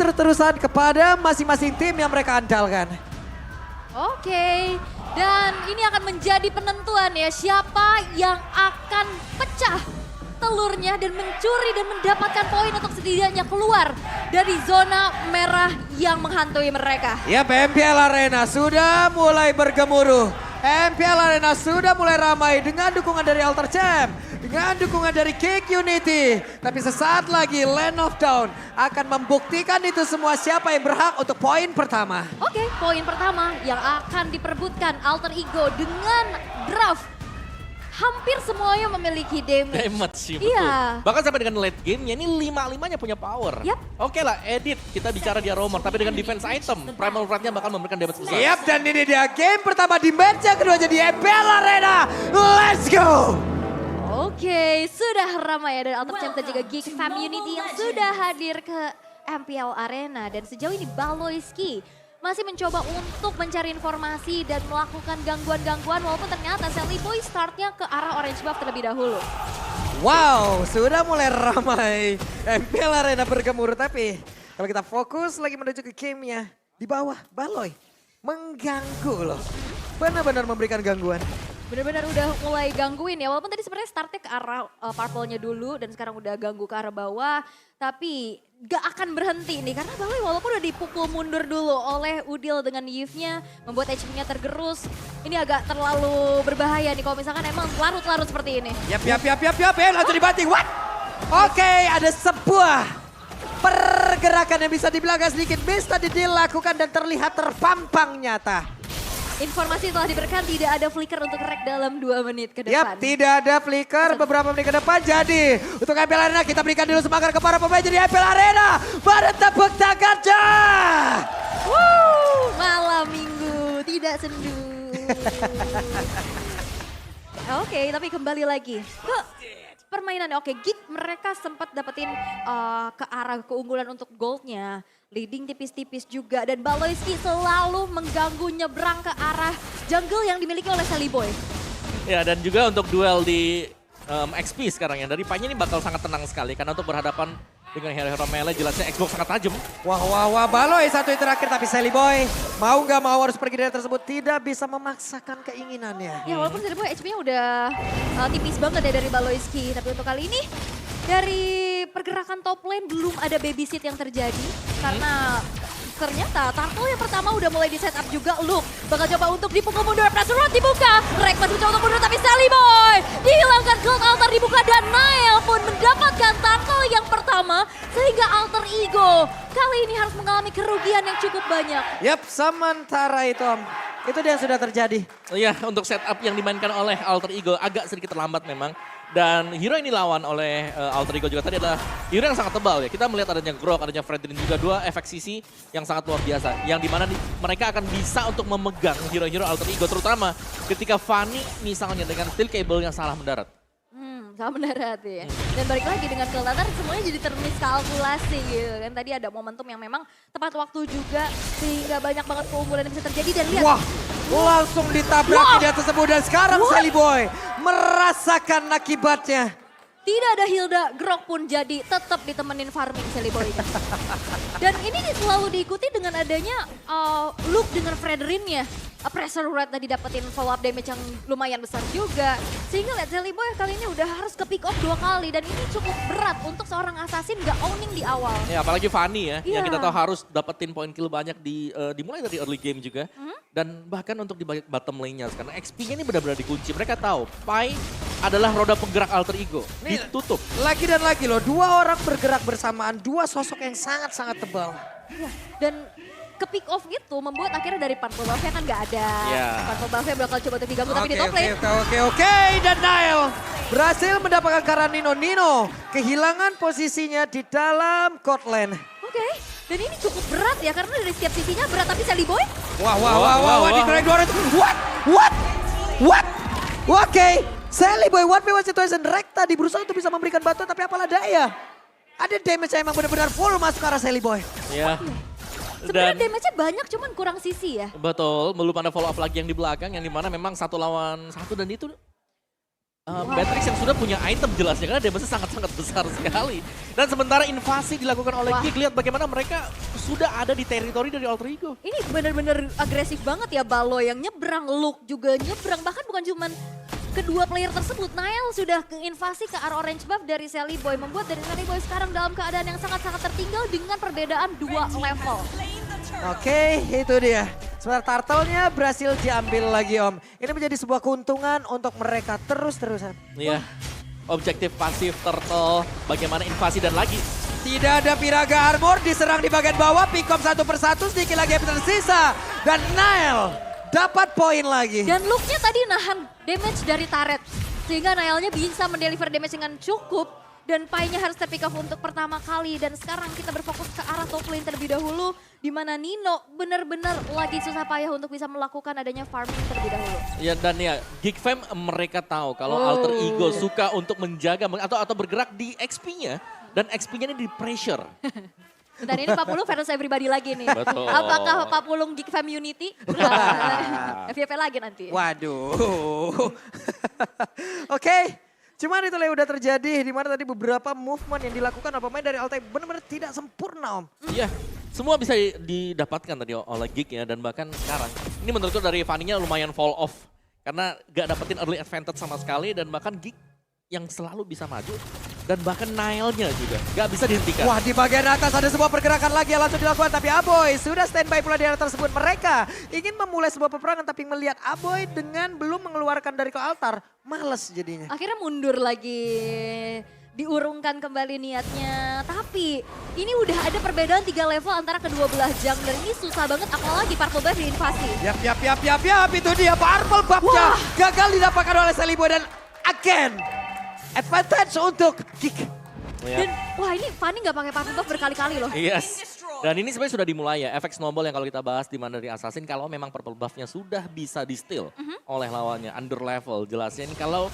terus-terusan kepada masing-masing tim yang mereka andalkan. Oke, dan ini akan menjadi penentuan ya siapa yang akan pecah telurnya dan mencuri dan mendapatkan poin untuk setidaknya keluar dari zona merah yang menghantui mereka. Ya, MPL Arena sudah mulai bergemuruh. MPL Arena sudah mulai ramai dengan dukungan dari Alter Champ, dengan dukungan dari Cake Unity. Tapi sesaat lagi Land of Dawn akan membuktikan itu semua siapa yang berhak untuk poin pertama. Oke, poin pertama yang akan diperbutkan Alter Ego dengan draft. Hampir semuanya memiliki damage. Damage sih, betul. Iya. Bahkan sampai dengan late game-nya ini 5-5-nya punya power. Yap. Oke lah, edit. Kita bicara dia roamer, tapi dengan defense item, Primal Wrath-nya bakal memberikan damage besar. Siap, dan ini dia game pertama di match yang kedua jadi MPL Arena. Let's go! Oke, sudah ramai ya dari Alter Champ dan juga Geek Fam Unity yang sudah hadir ke MPL Arena. Dan sejauh ini Baloyski masih mencoba untuk mencari informasi dan melakukan gangguan-gangguan walaupun ternyata Sally Boy startnya ke arah orange buff terlebih dahulu. Wow, sudah mulai ramai MPL Arena bergemuruh. Tapi kalau kita fokus lagi menuju ke gamenya, di bawah Baloy mengganggu loh. Benar-benar memberikan gangguan. Benar-benar udah mulai gangguin ya, walaupun tadi sebenarnya startnya ke arah purple-nya dulu dan sekarang udah ganggu ke arah bawah. Tapi gak akan berhenti nih karena Baloy walaupun udah dipukul mundur dulu oleh Udil dengan Yves-nya, membuat HP-nya tergerus. Ini agak terlalu berbahaya nih kalau misalkan emang larut-larut seperti ini. Yap, langsung dibanting. What? Oke, ada sebuah pergerakan yang bisa dibilang agak sedikit miss tadi dilakukan dan terlihat terpampang nyata. Informasi telah diberikan tidak ada flicker untuk rek dalam 2 menit ke depan. Yap, tidak ada flicker beberapa menit ke depan. Jadi untuk MPL Arena kita berikan dulu semangat kepada pemain jadi MPL Arena. Pada tepuk tangannya. Malam minggu tidak sendu. Oke, tapi kembali lagi ke permainan. Oke, Geek mereka sempat dapetin ke arah keunggulan untuk goldnya. Leading tipis-tipis juga dan Baloyski selalu mengganggu nyebrang ke arah jungle yang dimiliki oleh Sally Boy. Ya, dan juga untuk duel di XP sekarang ya. Dari Panya ini bakal sangat tenang sekali karena untuk berhadapan dengan hero-hero melee jelasnya Xbox sangat tajam. Wah, Baloy satu yang terakhir tapi Sally Boy mau nggak mau harus pergi dari tersebut, tidak bisa memaksakan keinginannya. Ya walaupun Sally Boy HP-nya udah tipis banget ya dari Baloyski. Tapi untuk kali ini dari pergerakan top lane belum ada babysit yang terjadi. Karena ternyata Turtle yang pertama udah mulai di setup juga. Luke bakal coba untuk dipukul mundur. Pressure Rod dibuka. Rek masih mencoba untuk mundur tapi Sally Boy dihilangkan Gold Altar dibuka. Dan Nail pun mendapatkan Turtle yang pertama. Sehingga Alter Ego kali ini harus mengalami kerugian yang cukup banyak. Yap, sementara itu Om. Itu dia yang sudah terjadi. Iya, untuk setup yang dimainkan oleh Alter Ego agak sedikit terlambat memang. Dan hero ini lawan oleh Alter Ego juga tadi adalah hero yang sangat tebal ya. Kita melihat adanya Grok, adanya Fredrin juga, 2 efek sisi yang sangat luar biasa. Yang dimana mereka akan bisa untuk memegang hero-hero Alter Ego. Terutama ketika Fanny misalnya dengan steel cable yang salah mendarat. Salah mendarat ya. Dan balik lagi dengan Keltatar semuanya jadi termiskalkulasi gitu kan. Tadi ada momentum yang memang tepat waktu juga sehingga banyak banget keunggulan yang bisa terjadi. Dan lihat. Wah, langsung ditabrak dia tersebut dan sekarang Sally Boy merasakan akibatnya. Tidak ada Hilda, Grok pun jadi tetap ditemenin farming Sally Boy. Dan ini selalu diikuti dengan adanya Luke dengan Frederinnya. Pressure Red tadi dapetin follow up damage yang lumayan besar juga. Sehingga lihat Sally Boy kali ini udah harus ke pick off 2 kali. Dan ini cukup berat untuk seorang assassin gak owning di awal. Ya apalagi Fanny ya, yang Iya. kita tahu harus dapetin poin kill banyak dimulai dari early game juga. Dan bahkan untuk di bottom lane-nya karena XP-nya ini benar-benar dikunci. Mereka tahu Pai adalah roda penggerak Alter Ego, ditutup. Lagi dan lagi loh, 2 orang bergerak bersamaan, 2 sosok yang sangat-sangat tebal. Iya. Dan ke pick off itu membuat akhirnya dari Purple Buff-nya kan gak ada. Iya. Purple Buff-nya bakal coba untuk diganggu tapi di top lane. Oke. Dan Nail berhasil mendapatkan karena Nino kehilangan posisinya di dalam court lane. Oke, dan ini cukup berat ya karena dari setiap sisinya berat tapi Sally Boy. Wah, di crack door itu. What? Oke, Sally Boy, one by one situation. Rek tadi berusaha untuk bisa memberikan bantuan tapi apalah daya. Ada damage yang emang benar-benar full masuk ke arah Sally Boy. Ya. Sebenarnya damage-nya banyak cuman kurang sisi ya. Betul, belum ada follow up lagi yang di belakang yang dimana memang 1 lawan 1 dan itu Matrix yang sudah punya item jelasnya karena damage sangat-sangat besar sekali. Dan sementara invasi dilakukan oleh Geek, lihat bagaimana mereka sudah ada di teritori dari Alter Ego. Ini bener-bener agresif banget ya Balo yang nyebrang, Luke juga nyebrang. Bahkan bukan cuman kedua player tersebut, Nile sudah invasi ke arah orange buff dari Sally Boy. Membuat dari Sally Boy sekarang dalam keadaan yang sangat-sangat tertinggal dengan perbedaan 2 level. Oke, itu dia. Sementara turtle-nya berhasil diambil lagi Om. Ini menjadi sebuah keuntungan untuk mereka terus-terusan. Iya, objektif pasif Turtle, bagaimana invasi dan lagi. Tidak ada Piraga Armor, diserang di bagian bawah, pick up satu persatu, sedikit lagi yang tersisa. Dan Nile dapat poin lagi. Dan Luke-nya tadi nahan damage dari turret. Sehingga Nile-nya bisa mendeliver damage dengan cukup. Dan Pai-nya harus terpick off untuk pertama kali. Dan sekarang kita berfokus ke arah top lane terlebih dahulu. Di mana Nino benar-benar lagi susah payah untuk bisa melakukan adanya farming terlebih dahulu. Ya dan ya, Geek Fam mereka tahu kalau Alter Ego suka untuk menjaga atau bergerak di XP-nya. Dan XP-nya ini di pressure. Dan ini Pak Pulung versus everybody lagi nih. Betul. Apakah Pak Pulung Geek Fam Unity? FYP lagi nanti. Waduh. Oke. Cuman itu yang udah terjadi, di mana tadi beberapa movement yang dilakukan oleh pemain dari Altai benar-benar tidak sempurna Om. Iya, semua bisa didapatkan tadi oleh Geek ya, dan bahkan sekarang. Ini menurutku dari Fanny-nya lumayan fall off. Karena gak dapetin early advantage sama sekali, dan bahkan Geek yang selalu bisa maju. Dan bahkan Nile-nya juga gak bisa dihentikan. Wah, di bagian atas ada sebuah pergerakan lagi yang langsung dilakukan. Tapi Aboy sudah standby pula di area tersebut. Mereka ingin memulai sebuah peperangan tapi melihat Aboy dengan belum mengeluarkan dari ke altar. Males jadinya. Akhirnya mundur lagi. Diurungkan kembali niatnya. Tapi ini udah ada perbedaan 3 level antara kedua belah jungler. Ini susah banget apalagi Purple Buff diinvasi. Yap, itu dia Purple Buff-nya. Gagal didapatkan oleh Sally Boy dan again advantage untuk Geek. Dan wah ini Fanny nggak pakai Purple Buff berkali-kali loh. Yes. Dan ini sebenarnya sudah dimulai ya, efek snowball yang kalau kita bahas di mana dari Assassin, kalau memang purple buff-nya sudah bisa di-steal oleh lawannya, under level. Jelasnya ini kalau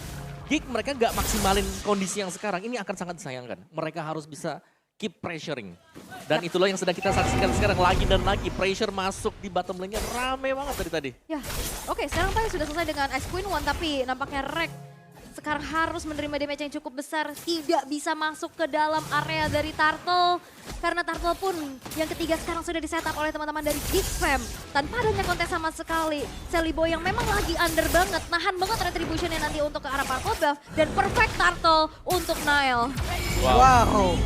Geek mereka nggak maksimalin kondisi yang sekarang, ini akan sangat disayangkan. Mereka harus bisa keep pressuring. Dan itulah yang sedang kita saksikan sekarang lagi dan lagi. Pressure masuk di bottom lane-nya rame banget dari tadi. Ya, oke sekarang Pai sudah selesai dengan Ice Queen One, tapi nampaknya Rek sekarang harus menerima damage yang cukup besar. Tidak bisa masuk ke dalam area dari Turtle. Karena Turtle pun yang ketiga sekarang sudah di-setup oleh teman-teman dari Geek Fam. Tanpa adanya kontes sama sekali. Sally Boy yang memang lagi under banget. Nahan banget retribution-nya nanti untuk ke arah Purple Buff. Dan perfect Turtle untuk Nile. Wow.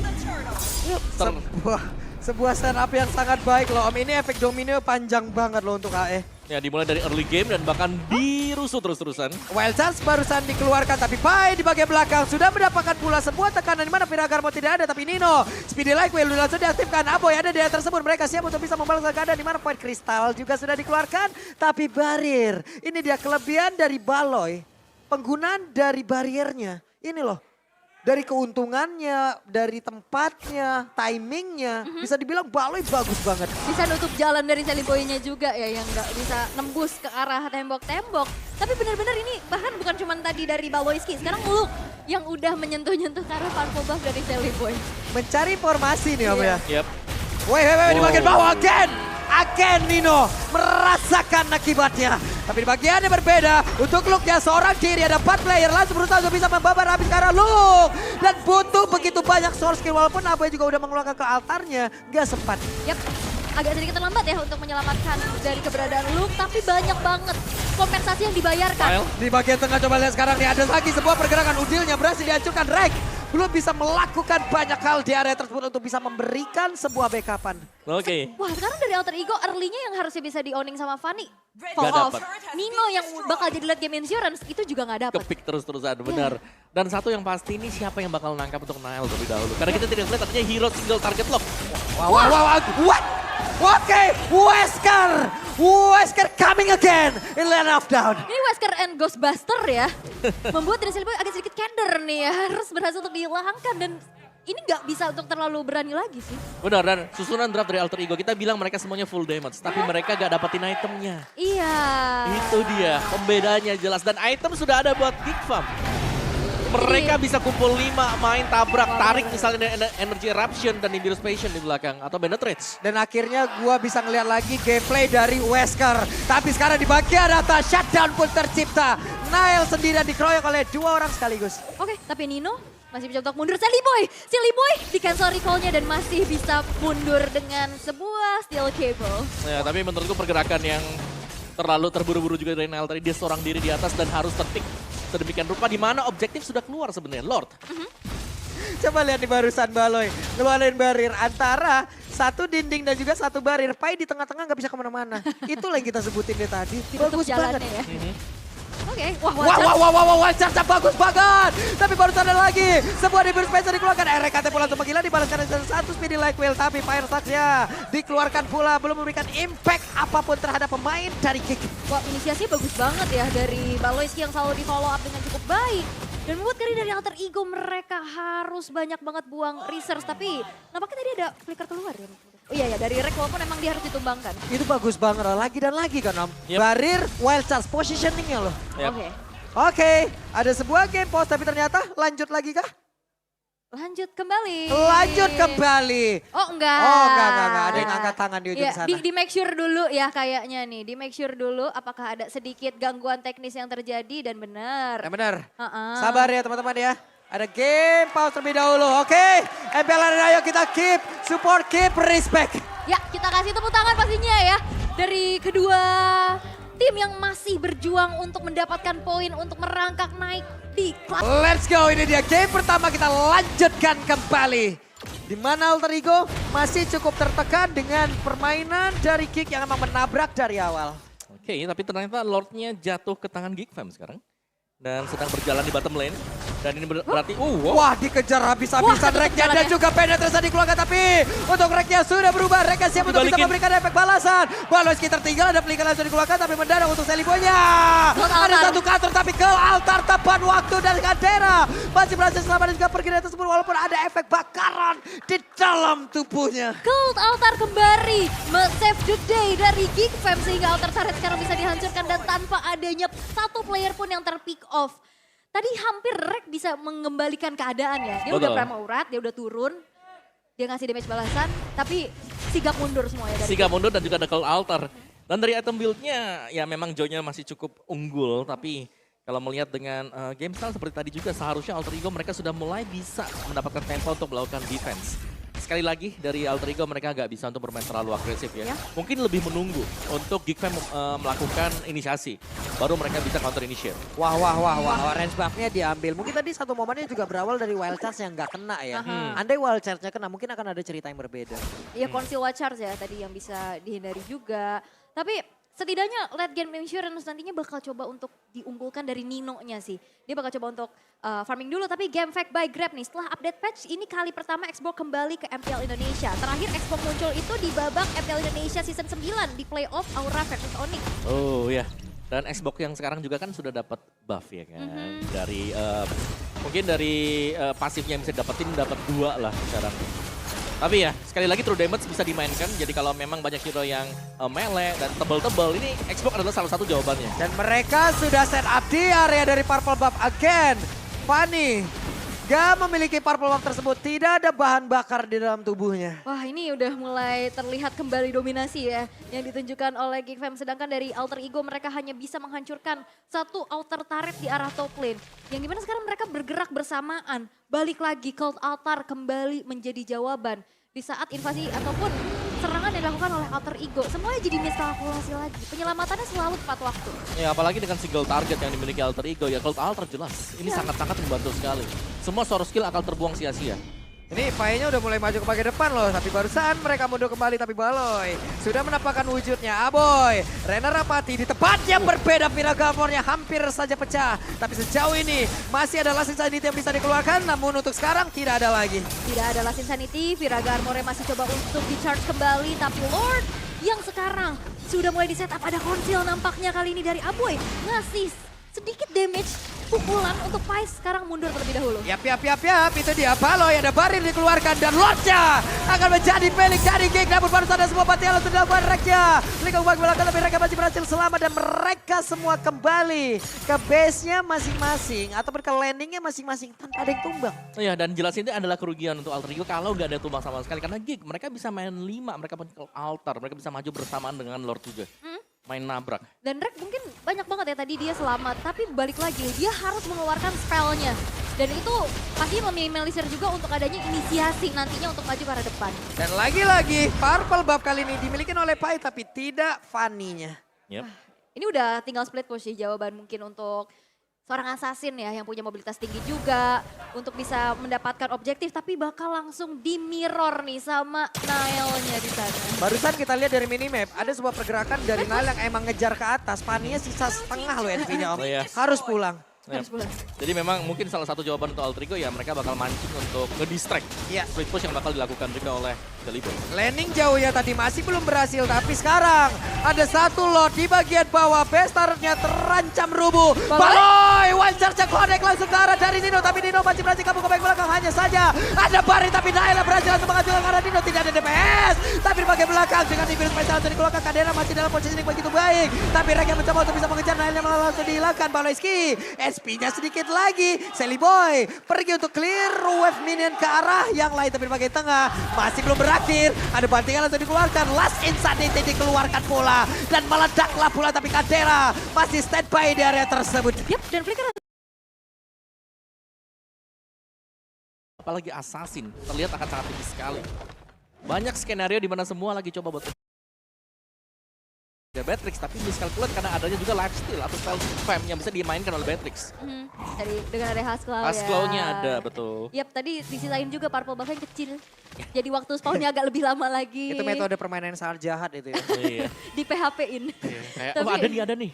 Sebuah stand-up yang sangat baik loh Om. Ini efek domino panjang banget loh untuk AE. Ya dimulai dari early game dan bahkan dirusut terus-terusan. Wild Chance barusan dikeluarkan tapi Pai di bagian belakang sudah mendapatkan pula sebuah tekanan di mana Piraga Armor tidak ada tapi Nino Speedy Light Wheel langsung diaktifkan. Aboy ada di area tersebut, mereka siap untuk bisa membalaskan keadaan di mana Point Crystal juga sudah dikeluarkan tapi Barir. Ini dia kelebihan dari Baloy, penggunaan dari bariernya. Ini loh. Dari keuntungannya, dari tempatnya, timingnya, bisa dibilang Baloy bagus banget. Bisa nutup jalan dari Sally Boy-nya juga ya yang nggak bisa nembus ke arah tembok-tembok. Tapi benar-benar ini bahkan bukan cuma tadi dari Baloyski, sekarang Luke yang udah menyentuh-nyentuh ke arah Purple Buff dari Sally Boy. Mencari formasi nih Om ya. Yep. Woi, di bagian bawah again Nino merasakan akibatnya. Tapi di bagian yang berbeda, untuk Luke-nya seorang diri ada 4 player langsung berusaha untuk bisa membabar habis ke arah Luke. Dan butuh begitu banyak source skill walaupun Aboy juga udah mengeluarkan ke altarnya, gak sempat. Yap, agak sedikit terlambat ya untuk menyelamatkan dari keberadaan Luke, tapi banyak banget kompensasi yang dibayarkan. Di bagian tengah coba lihat sekarang nih, ada lagi sebuah pergerakan Udilnya berhasil dihancurkan. Rek belum bisa melakukan banyak hal di area tersebut untuk bisa memberikan sebuah backupan. Oke. Wah sekarang dari Alter Ego early-nya yang harusnya bisa di-owning sama Fanny. Fall Gak off. dapet. Nino yang bakal jadi late game insurance itu juga gak dapet. Kepik terus-terusan, benar. Dan satu yang pasti ini siapa yang bakal nangkap untuk Nile terlebih dahulu. Karena kita tidak melihat artinya hero single target lock. What? Oke, Wesker coming again in Land of Down. Ini Wesker and Ghostbuster ya. Membuat dari Sally Boy agak sedikit kender nih ya. Harus berhasil untuk dihilangkan dan ini gak bisa untuk terlalu berani lagi sih. Benar, dan susunan draft dari Alter Ego, kita bilang mereka semuanya full damage. Tapi mereka gak dapetin itemnya. Iya. Itu dia, pembedanya jelas. Dan item sudah ada buat Geek Fam. Mereka bisa kumpul 5, main tabrak, tarik misalnya Energy Eruption dan Nimbus Passion di belakang. Atau Penetrate. Dan akhirnya gua bisa ngeliat lagi gameplay dari Wesker. Tapi sekarang di bagian atas shutdown pun tercipta. Nail sendirian dikeroyok oleh 2 orang sekaligus. Oke, tapi Nino masih bisa untuk mundur. Silly Boy di cancel recall-nya dan masih bisa mundur dengan sebuah steel cable. Ya, tapi menurutku pergerakan yang terlalu terburu-buru juga dari Nail tadi. Dia seorang diri di atas dan harus tertik sedemikian rupa di mana objektif sudah keluar sebenarnya, Lord. Coba lihat di barusan Baloy. Ngeluarin barir antara satu dinding dan juga satu barir. Pai di tengah-tengah nggak bisa kemana-mana. Itulah yang kita sebutin dari tadi. Ditutup Bagus banget. jalannya ya. Oke, Wah, charge bagus banget. Tapi baru ada lagi. Sebuah Divine Spacer dikeluarkan. RKT pula untuk menggila dibalaskan dengan satu speedy like wheel. Tapi Fire Sax-nya dikeluarkan pula. Belum memberikan impact apapun terhadap pemain dari Kick. wah inisiasinya bagus banget ya dari Baloyski yang selalu di follow up dengan cukup baik. Dan membuat kali dari Alter Ego mereka harus banyak banget buang resource. Tapi nampaknya tadi ada flicker keluar ya. Oh iya ya, dari Rek walaupun emang dia harus ditumbangkan. Itu bagus banget. Lagi dan lagi kan Om. Yep. Barir, wild charge, positioningnya loh. Yep. Oke. Oke, ada sebuah game pause tapi ternyata lanjut lagi kah? Lanjut kembali. Lanjut kembali. Oh enggak. Oh enggak. Ada yang angkat tangan di ujung Ya, sana. di make sure dulu ya kayaknya nih. Di make sure dulu apakah ada sedikit gangguan teknis yang terjadi dan benar. Ya benar. Heeh. Sabar ya teman-teman ya. Ada game pause terlebih dahulu. Oke, MPL Arena ayo kita keep support, keep respect. Ya kita kasih tepuk tangan pastinya ya. Dari kedua tim yang masih berjuang untuk mendapatkan poin untuk merangkak naik di kelas. Let's go, ini dia game pertama kita lanjutkan kembali. Di mana Alter Ego masih cukup tertekan dengan permainan dari Kick yang emang menabrak dari awal. Oke, tapi ternyata Lordnya jatuh ke tangan Geek Fam sekarang. Dan sedang berjalan di bottom lane. Dan ini berarti, wow. Wah dikejar habis-habisan Wah, Reknya dan jalannya. juga penetrasi dikeluarkan. Tapi untuk Reknya sudah berubah. Reknya siap untuk bisa Dibalikin. memberikan efek balasan. Baloyski tertinggal, ada flicker langsung dikeluarkan. Tapi mendadak untuk Selibonya. Gold Ada altar. satu counter tapi ke altar tepat waktu dari Kadera. Masih berhasil selamat dan juga pergi dari tersebut. Walaupun ada efek bakaran di dalam tubuhnya. Gold Altar kembali save the day dari Geek Fam sehingga Altar Turret sekarang bisa dihancurkan dan tanpa adanya satu player pun yang terpick off. Tadi hampir Rek bisa mengembalikan keadaan ya. Dia udah Betul. prema urat, dia udah turun. Dia ngasih damage balasan, tapi sigap mundur semuanya dari Siga mundur dan juga ada Cold Altar. Dan dari item build-nya ya memang Joy-nya masih cukup unggul. Tapi kalau melihat dengan game style seperti tadi juga seharusnya Alter Ego mereka sudah mulai bisa mendapatkan tempo untuk melakukan defense. Sekali lagi dari Alter Ego mereka nggak bisa untuk bermain terlalu agresif ya. Ya. Mungkin lebih menunggu untuk Geek Fam melakukan inisiasi. Baru mereka bisa counter initiate. Wah, range buff-nya diambil. Mungkin tadi satu momennya juga berawal dari wild charge yang nggak kena ya. Andai wild charge-nya kena mungkin akan ada cerita yang berbeda. Ya Conceal Charge ya tadi yang bisa dihindari juga. Tapi setidaknya late game insurance nantinya bakal coba untuk diunggulkan dari Nino-nya sih. Dia bakal coba untuk farming dulu tapi game fact by Grab nih. Setelah update patch ini kali pertama Xbox kembali ke MPL Indonesia. Terakhir Xbox muncul itu di babak MPL Indonesia season 9 di playoff Aura versus Onyx. Oh ya. Dan Xbox yang sekarang juga kan sudah dapat buff ya kan. Dari mungkin dari pasifnya yang bisa dapetin dapat 2 lah sekarang. Tapi ya sekali lagi true damage bisa dimainkan. Jadi kalau memang banyak hero yang melee dan tebel-tebel ini Xbox adalah salah satu jawabannya. Dan mereka sudah set up di area dari Purple Buff again. Fanny gak memiliki Purple Buff tersebut. Tidak ada bahan bakar di dalam tubuhnya. Wah ini udah mulai terlihat kembali dominasi ya yang ditunjukkan oleh Geek Fam. Sedangkan dari Alter Ego mereka hanya bisa menghancurkan satu outer turret di arah top lane. Yang dimana sekarang mereka bergerak bersamaan. Balik lagi Cold Altar kembali menjadi jawaban. Di saat invasi ataupun serangan yang dilakukan oleh Alter Ego. Semuanya jadi miskalkulasi lagi. Penyelamatannya selalu tepat waktu. Ya apalagi dengan single target yang dimiliki Alter Ego ya Cold Altar jelas. Ini sangat-sangat membantu sekali. Semua source skill akan terbuang sia-sia. Ini Pai-nya udah mulai maju ke bagian depan loh. Tapi barusan mereka mundur kembali. Tapi Baloy sudah menampakkan wujudnya. Aboy, Rena Rapati di tempat yang berbeda. Viragamornya hampir saja pecah. Tapi sejauh ini masih ada Last Insanity yang bisa dikeluarkan. Namun untuk sekarang tidak ada lagi. Tidak ada Last Insanity, Viraga Armornya masih coba untuk di-charge kembali. Tapi Lord yang sekarang sudah mulai di-setup. Ada konsil nampaknya kali ini dari Aboy. Ngasih sedikit damage pukulan untuk Pais sekarang mundur terlebih dahulu. Yap. Itu dia Baloy. Ada barir dikeluarkan. Dan Lordnya akan menjadi milik dari Geek. Namun baru ada semua batian untuk dilakukan Reknya. Lika ubah belakang tapi mereka masih berhasil selamat. Dan mereka semua kembali ke base-nya masing-masing. Ataupun ke landing-nya masing-masing. Tanpa ada yang tumbang. Ya dan jelas ini adalah kerugian untuk Alter Ego kalau nggak ada tumbang sama sekali. Karena Geek mereka bisa main 5, mereka punya Altar. Mereka bisa maju bersamaan dengan Lord juga. main nabrak. Dan Rek mungkin banyak banget ya tadi dia selamat, tapi balik lagi dia harus mengeluarkan spellnya. Dan itu pasti meminimalisir juga untuk adanya inisiasi nantinya untuk maju ke arah depan. Dan lagi-lagi Purple bab kali ini dimiliki oleh Pai tapi tidak Fanny-nya. Yep. Ini udah tinggal split push sih jawaban mungkin untuk seorang assassin ya yang punya mobilitas tinggi juga untuk bisa mendapatkan objektif tapi bakal langsung di mirror nih sama Nile-nya di sana. Barusan kita lihat dari minimap, ada sebuah pergerakan dari Nile yang emang ngejar ke atas. Fanny-nya sisa setengah loh NP-nya Om. Oh iya. Harus pulang. Harus pulang. Jadi memang mungkin salah satu jawaban untuk Alter Ego ya mereka bakal mancing untuk nge-distract Iya. split push yang bakal dilakukan juga oleh Delibo. Landing jauh ya tadi masih belum berhasil tapi sekarang ada satu lot di bagian bawah. Best turretnya terancam rubuh. Baloy one charge connect langsung ke arah dari Nino tapi Nino masih berhasil kabur ke bagian belakang. Hanya saja ada Bari tapi Naila berhasil langsung mengajukan ke arah Nino. Tidak ada DPS tapi di bagian belakang dengan Infinite Special dari keluarga Kadena masih dalam posisi yang begitu baik. Tapi Rek yang mencoba untuk bisa mengejar Naila malah langsung dihilangkan. Baloyski SP-nya sedikit lagi. Sally Boy pergi untuk clear wave minion ke arah yang lain tapi di bagian tengah masih belum berakhir. Ada bantingan langsung dikeluarkan. Last Insanity dikeluarkan pula. Dan meledaklah pula tapi Kadera masih standby di area tersebut. Yap, dan Flicker Apalagi Assassin terlihat akan sangat tinggi sekali. Banyak skenario di mana semua lagi coba buat Beatrix tapi miscalculate karena adanya juga lifesteal atau spell spam yang bisa dimainkan oleh Beatrix. dengan ada Haskell ya. Haskell-nya ada, betul. Yap, tadi disisain juga Purple bahkan kecil. Jadi waktu spawnnya agak lebih lama lagi. Itu metode permainan yang sangat jahat itu ya. Iya. Di PHP-in. Kayak, Tapi- oh ada nih.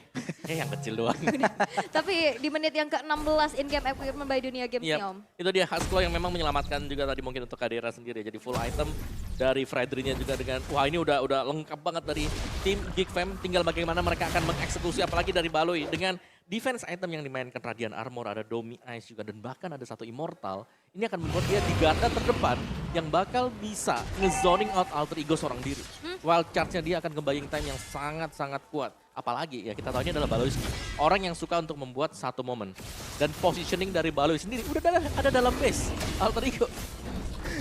Yang kecil doang. Tapi di menit yang ke-16 in-game equipment by Dunia Games Yep. nih Om. Itu dia Haskell yang memang menyelamatkan juga tadi mungkin untuk Kadera sendiri. Jadi full item dari Fredry-nya juga dengan, wah ini udah lengkap banget dari tim Geek Fam. Tinggal bagaimana mereka akan mengeksekusi apalagi dari Baloy dengan defense item yang dimainkan Radiant Armor, ada Domi Ice juga dan bahkan ada satu Immortal. Ini akan membuat dia di garda terdepan yang bakal bisa nge-zoning out Alter Ego seorang diri. Wild charge-nya dia akan ke-buying time yang sangat-sangat kuat. Apalagi ya kita tahu ini adalah Baloy, orang yang suka untuk membuat satu momen. Dan positioning dari Baloy sendiri udah ada dalam base Alter Ego.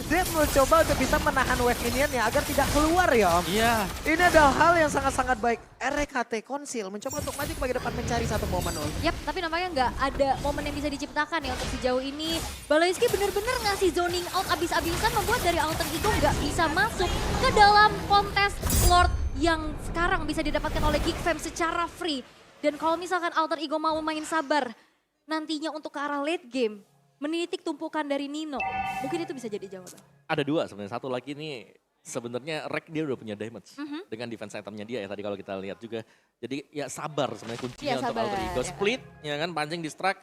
Dia mencoba untuk bisa menahan wave minionnya agar tidak keluar ya Om. Iya. Ini adalah hal yang sangat-sangat baik. RKT Konsil mencoba untuk maju ke bagian depan mencari satu momen Om. Yap, tapi namanya nggak ada momen yang bisa diciptakan ya untuk sejauh ini. Baloyski bener-bener ngasih zoning out abis-abisan membuat dari Alter Ego nggak bisa masuk ke dalam kontes Lord yang sekarang bisa didapatkan oleh Geek Fam secara free. Dan kalau misalkan Alter Ego mau main sabar nantinya untuk ke arah late game, menitik tumpukan dari Nino, mungkin itu bisa jadi jawaban. Ada dua sebenarnya. Satu lagi ini sebenarnya Rek dia udah punya damage dengan defense itemnya dia ya tadi kalau kita lihat juga. Jadi ya sabar sebenarnya kuncinya Iya, untuk sabar, Alter Ego. ya. Split ya kan, pancing distract.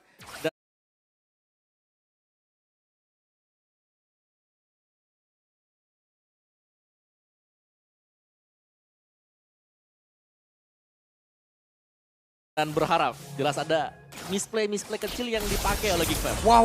Dan berharap jelas ada misplay kecil yang dipakai oleh Geek Fam. Wah,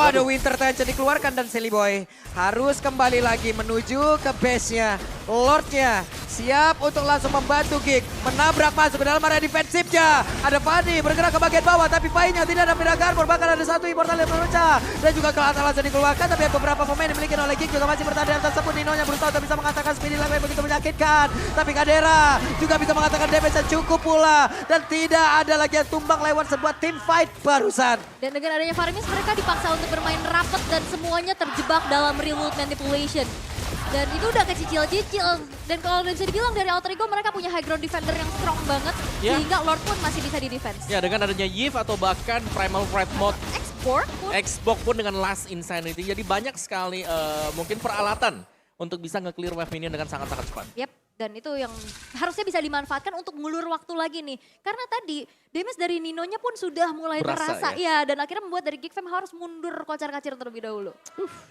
ada Winter Tension dikeluarkan dan Silly Boy harus kembali lagi menuju ke base-nya. Lord-nya siap untuk langsung membantu Geek. Menabrak masuk ke dalam area defensifnya. Ada Fanny bergerak ke bagian bawah tapi Pai-nya tidak ada Miracle Armor. Bahkan ada satu Immortal yang memecah. Dan juga kelihatan langsung dikeluarkan tapi beberapa pemain dimiliki oleh Geek juga masih bertahan di atas tersebut. Nino-nya berusaha untuk bisa mengatakan speedy lag yang begitu menyakitkan. Tapi Kadera juga bisa mengatakan damage yang cukup pula. Dan tidak ada lagi yang tumbang lewat sebuah team fight barusan. Dan dengan adanya Farimis mereka dipaksa untuk bermain rapat dan semuanya terjebak dalam real world manipulation. Dan itu udah kecicil-cicil. Dan kalau bisa dibilang dari Alter Ego mereka punya high ground defender yang strong banget. Ya. Sehingga Lord pun masih bisa di-defense. Ya dengan adanya Yves atau bahkan Primal Threat Mode Export pun. Xbox pun dengan Last Insanity. Jadi banyak sekali mungkin peralatan untuk bisa nge-clear wave minion dengan sangat-sangat cepat. Yep, dan itu yang harusnya bisa dimanfaatkan untuk ngulur waktu lagi nih. Karena tadi damage dari Nino-nya pun sudah mulai Berasa, terasa. Ya, dan akhirnya membuat dari Geek Fam harus mundur kocar-kacir terlebih dahulu.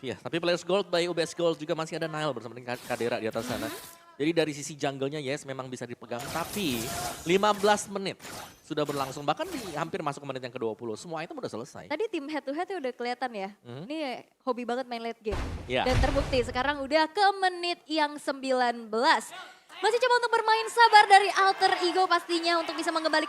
Ya, tapi Players Gold by UBS Gold juga masih ada Nile bersama dengan Kadera di atas sana. Jadi dari sisi jungle-nya yes memang bisa dipegang, tapi 15 menit sudah berlangsung. Bahkan hampir masuk ke menit yang ke-20, semua itu udah selesai. Tadi tim head to head udah kelihatan ya. Ini hobi banget main late game. Ya. Dan terbukti sekarang udah ke menit yang 19. Masih coba untuk bermain sabar dari Alter Ego pastinya untuk bisa mengembalikan